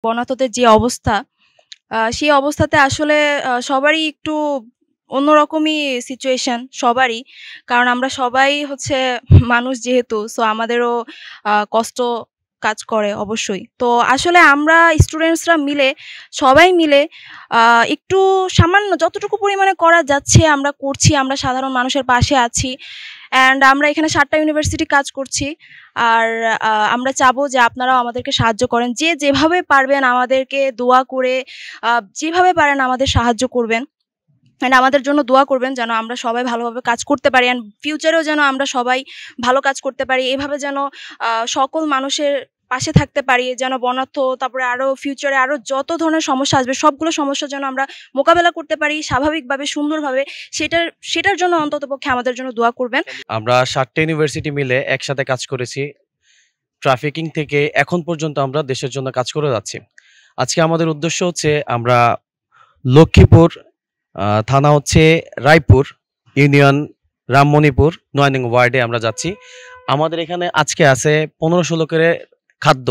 বনাতদের যে অবস্থা, সেই অবস্থাতে আসলে সবারই একটু অন্যরকমই সিচুয়েশন সবারই। কারণ আমরা সবাই হচ্ছে মানুষ যেহেতু, সো আমাদেরও কষ্ট কাজ করে অবশ্যই। তো আসলে আমরা স্টুডেন্টসরা মিলে, সবাই মিলে একটু সামান্য যতটুকু পরিমাণে করা যাচ্ছে আমরা করছি। আমরা সাধারণ মানুষের পাশে আছি। অ্যান্ড আমরা এখানে ৭ টা ইউনিভার্সিটি কাজ করছি। আর আমরা চাবো যে আপনারাও আমাদেরকে সাহায্য করেন। যে যেভাবে পারবেন আমাদেরকে দোয়া করে, যেভাবে পারেন আমাদের সাহায্য করবেন। অ্যান্ড আমাদের জন্য দোয়া করবেন যেন আমরা সবাই ভালোভাবে কাজ করতে পারি, অ্যান্ড ফিউচারেও যেন আমরা সবাই ভালো কাজ করতে পারি। এভাবে যেন সকল মানুষের পাশে থাকতে পারি, যেন বন্যার্থ, তারপরে আরও ফিউচারে আরও যত ধরনের সমস্যা আসবে সবগুলো সমস্যা যেন আমরা মোকাবেলা করতে পারি স্বাভাবিকভাবে, সুন্দরভাবে। সেটার জন্য অন্ততপক্ষে আমাদের জন্য দোয়া করবেন। আমরা ৭টা ইউনিভার্সিটি মিলে একসাথে কাজ করেছি। ট্রাফিকিং থেকে এখন পর্যন্ত আমরা দেশের জন্য কাজ করে যাচ্ছি। আজকে আমাদের উদ্দেশ্য হচ্ছে আমরা লক্ষ্মীপুর থানা হচ্ছে রায়পুর, ইউনিয়ন রামমণিপুর ৯ নং ওয়ার্ডে আমরা যাচ্ছি। আমাদের এখানে আজকে আছে ১৫০০ লোকের খাদ্য,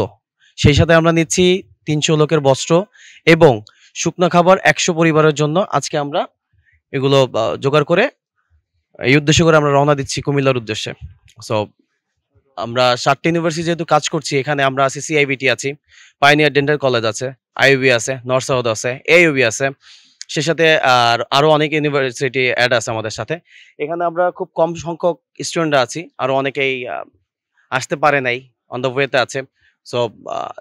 সেই সাথে আমরা নিচ্ছি ৩০০ লোকের বস্ত্র এবং শুকনো খাবার ১০০ পরিবারের জন্য। আজকে আমরা এগুলো জোগাড় করে এই উদ্দেশ্য করে আমরা রওনা দিচ্ছি কুমিল্লার উদ্দেশ্যে। সো আমরা ৭টা ইউনিভার্সিটি যেহেতু কাজ করছি, এখানে আমরা আছি, সিআইবিটি আছি, পাইনিয়ার ডেন্টাল কলেজ আছে, আইইউবি আছে, নর্থ সাউথ আছে, এইউবি আছে, সে সাথে আরও অনেক ইউনিভার্সিটি অ্যাড আছে আমাদের সাথে। এখানে আমরা খুব কম সংখ্যক স্টুডেন্টরা আছি, আরও অনেকেই আসতে পারে নাই, অন দ্য ওয়েতে আছে। সো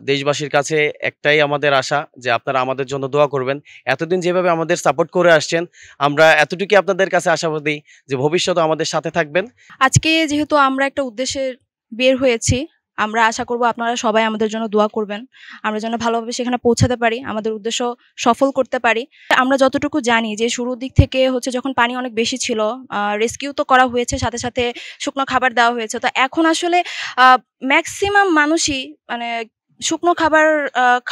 দেশবাসীর কাছে একটাই আমাদের আশা যে আপনারা আমাদের জন্য দোয়া করবেন। এতদিন যেভাবে আমাদের সাপোর্ট করে আসছেন, আমরা এতটুকুই আপনাদের কাছে আশাবাদী যে ভবিষ্যতে আমাদের সাথে থাকবেন। আজকে যেহেতু আমরা একটা উদ্দেশ্যে বের হয়েছি, আমরা আশা করব আপনারা সবাই আমাদের জন্য দোয়া করবেন। আমরা যেন ভালোভাবে সেখানে পৌঁছাতে পারি, আমাদের উদ্দেশ্য সফল করতে পারি। আমরা যতটুকু জানি যে শুরুর দিক থেকে হচ্ছে যখন পানি অনেক বেশি ছিল, রেস্কিউ তো করা হয়েছে, সাথে, সাথে শুকনো খাবার দেওয়া হয়েছে। তো এখন আসলে ম্যাক্সিমাম মানুষই মানে শুকনো খাবার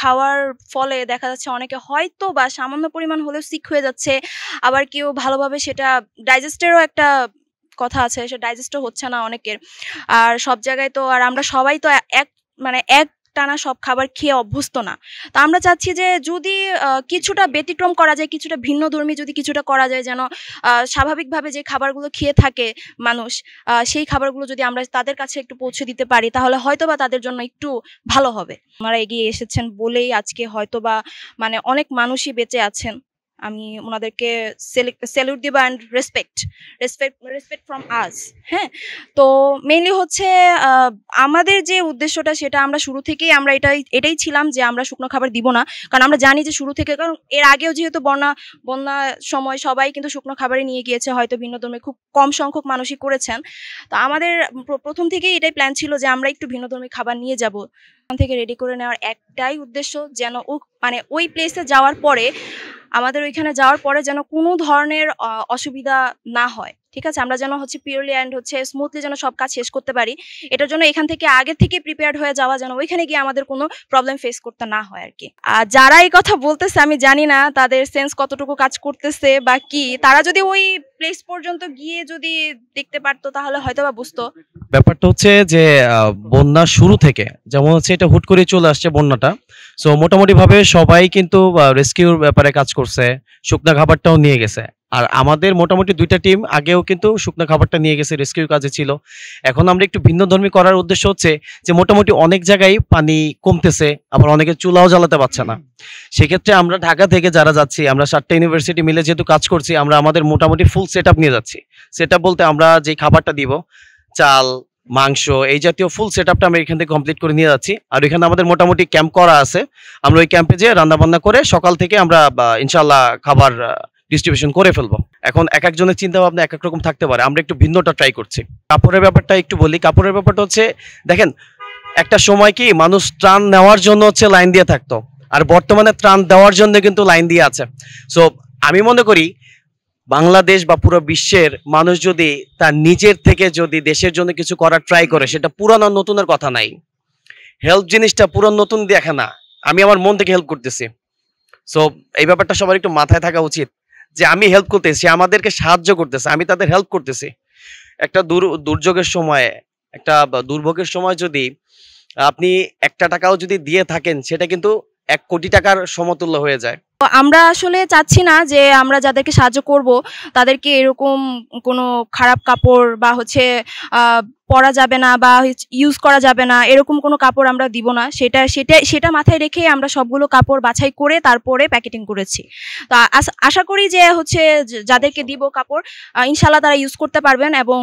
খাওয়ার ফলে দেখা যাচ্ছে অনেকে হয়তো বা সামান্য পরিমাণ হলেও সিক হয়ে যাচ্ছে। আবার কেউ ভালোভাবে সেটা ডাইজেস্টেরও একটা কথা আছে, সে ডাইজেস্টও হচ্ছে না অনেকের। আর সব জায়গায় তো আর আমরা সবাই তো একটানা সব খাবার খেয়ে অভ্যস্ত না। তো আমরা চাচ্ছি যে যদি কিছুটা ব্যতিক্রম করা যায়, কিছুটা ভিন্নধর্মী যদি কিছুটা করা যায়, যেন স্বাভাবিকভাবে যে খাবারগুলো খেয়ে থাকে মানুষ, সেই খাবারগুলো যদি আমরা তাদের কাছে একটু পৌঁছে দিতে পারি, তাহলে হয়তোবা তাদের জন্য একটু ভালো হবে। আপনারা এগিয়ে এসেছেন বলেই আজকে হয়তোবা মানে অনেক মানুষই বেঁচে আছেন। আমি ওনাদেরকে স্যালুট দিব, অ্যান্ড রেসপেক্ট ফ্রম আস। হ্যাঁ, তো মেইনলি হচ্ছে আমাদের যে উদ্দেশ্যটা সেটা আমরা শুরু থেকেই আমরা এটাই ছিলাম যে আমরা শুকনো খাবার দিব না। কারণ আমরা জানি যে শুরু থেকে, কারণ এর আগেও যেহেতু বন্যা সময় সবাই কিন্তু শুকনো খাবারই নিয়ে গিয়েছে, হয়তো ভিন্ন ধর্মে খুব কম সংখ্যক মানুষই করেছেন। তো আমাদের প্রথম থেকেই এটাই প্ল্যান ছিল যে আমরা একটু ভিন্নধর্মী খাবার নিয়ে যাব। ওখান থেকে রেডি করে নেওয়ার একটাই উদ্দেশ্য, যেন মানে ওই প্লেসে যাওয়ার পরে, আমাদের ওইখানে যাওয়ার পরে যেন কোনো ধরনের অসুবিধা না হয়। ঠিক আছে? আমরা যেন হচ্ছে পিওরলি অ্যান্ড হচ্ছে স্মুথলি যেন সব কাজ শেষ করতে পারি। এটার জন্য এখান থেকে আগে থেকে প্রিপেয়ার্ড হয়ে যাওয়া, যেন ওইখানে গিয়ে আমাদের কোনো প্রবলেম ফেস করতে না হয় আরকি। আর যারা এই কথা বলতেছে আমি জানি না তাদের সেন্স কতটুকু কাজ করতেছে বা কি। তারা যদি ওই প্লেস পর্যন্ত গিয়ে যদি দেখতে পারতো তাহলে হয়তোবা বুঝতো। ব্যাপারটা হচ্ছে যে বন্যা শুরু থেকে যেমন হচ্ছে এটা হুট করে চলে আসছে বন্যাটা। সো মোটামুটি ভাবে সবাই কিন্তু রেস্কিউর ব্যাপারে কাজ করছে, শুকনা খাবারটাও নিয়ে গেছে। আর আমাদের মোটামুটি ২টা টিম আগেও কিন্তু শুকনা খাবারটা নিয়ে গেছে, রেস্কিউর কাজে ছিল। এখন আমরা একটু ভিন্নধর্মী করার উদ্দেশ্য হচ্ছে যে মোটামুটি অনেক জায়গায় পানি কমতেছে, আবার অনেকে চুলাও জ্বালাতে পারছে না। সেক্ষেত্রে আমরা ঢাকা থেকে যারা যাচ্ছি, আমরা ৭টা ইউনিভার্সিটি মিলে যেহেতু কাজ করছি, আমরা আমাদের মোটামুটি ফুল সেট আপ নিয়ে যাচ্ছি। সেট আপ বলতে আমরা যে খাবারটা দিব, চাল, মাংস, এই জাতীয় ফুল সেটআপটা আমরা এখান থেকে কমপ্লিট করে নিয়ে যাচ্ছি। আর এখানে আমাদের মোটামুটি ক্যাম্প করা আছে, আমরা ওই ক্যাম্পে যেয়ে রান্না বান্না করে সকাল থেকে আমরা ইনশাল্লাহ খাবার ডিস্ট্রিবিউশন করে ফেলবো। এখন এক একজনের চিন্তা ভাবনা এক এক রকম থাকতে পারে, আমরা একটু ভিন্নটা ট্রাই করছি। কাপড়ের ব্যাপারটা একটু বলি। কাপড়ের ব্যাপারটা হচ্ছে দেখেন, একটা সময় কি মানুষ ত্রাণ নেওয়ার জন্য হচ্ছে লাইন দিয়ে থাকতো, আর বর্তমানে ত্রাণ দেওয়ার জন্য কিন্তু লাইন দিয়ে আছে। সো আমি মনে করি বাংলাদেশ বা পুরো বিশ্বের মানুষ যদি তার নিজের থেকে যদি দেশের জন্য কিছু করার ট্রাই করে, সেটা পুরানো নতুনের কথা নাই। হেল্প জিনিসটা পুরানো নতুন দেখে না, আমি আমার মন থেকে হেল্প করতেছি। সো এই ব্যাপারটা সবার একটু মাথায় থাকা উচিত যে আমি হেল্প করতেছি, আমাদেরকে সাহায্য করতেছে, আমি তাদের হেল্প করতেছি। একটা দুর্যোগের সময়, একটা দুর্ভোগের সময় যদি আপনি একটা টাকাও যদি দিয়ে থাকেন, সেটা কিন্তু 1 কোটি টাকার সমতুল্য হয়ে যায়। তো আমরা আসলে চাচ্ছি না যে আমরা যাদেরকে সাহায্য করব তাদেরকে এরকম কোনো খারাপ কাপড় বা হচ্ছে পরা যাবে না বা ইউজ করা যাবে না এরকম কোনো কাপড় আমরা দিব না। সেটা মাথায় রেখে আমরা সবগুলো কাপড় বাছাই করে তারপরে প্যাকেটিং করেছি। তো আশা করি যে হচ্ছে যাদেরকে দিব কাপড় ইনশাল্লাহ তারা ইউজ করতে পারবেন এবং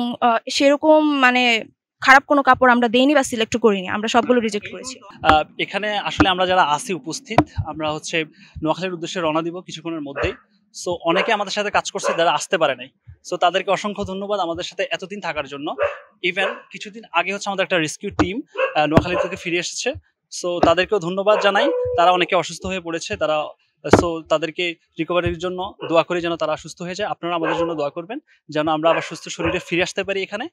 সেরকম মানে খারাপ কোনো কাপড় আমরা দেইনি বা সিলেক্ট করিনি, আমরা সবগুলো রিজেক্ট করেছি। এখানে আসলে আমরা যারা আছি উপস্থিত, আমরা হচ্ছে নোয়াখালীর উদ্দেশ্যে রওনা দিব কিছুক্ষণের মধ্যেই। সো অনেকে আমাদের সাথে কাজ করছে যারা আসতে পারে নাই। সো তাদেরকে অসংখ্য ধন্যবাদ আমাদের সাথে এতদিন থাকার জন্য। ইভেন কিছুদিন আগে হচ্ছে আমাদের একটা রেস্কিউ টিম নোয়াখালী থেকে ফিরে এসেছে। সো তাদেরকেও ধন্যবাদ জানাই। তারা অনেকে অসুস্থ হয়ে পড়েছে, তারা সো তাদেরকে রিকভারির জন্য দোয়া করি যেন তারা সুস্থ হয়ে যায়। আপনারা আমাদের জন্য দোয়া করবেন যেন আমরা আবার সুস্থ শরীরে ফিরে আসতে পারি এখানে।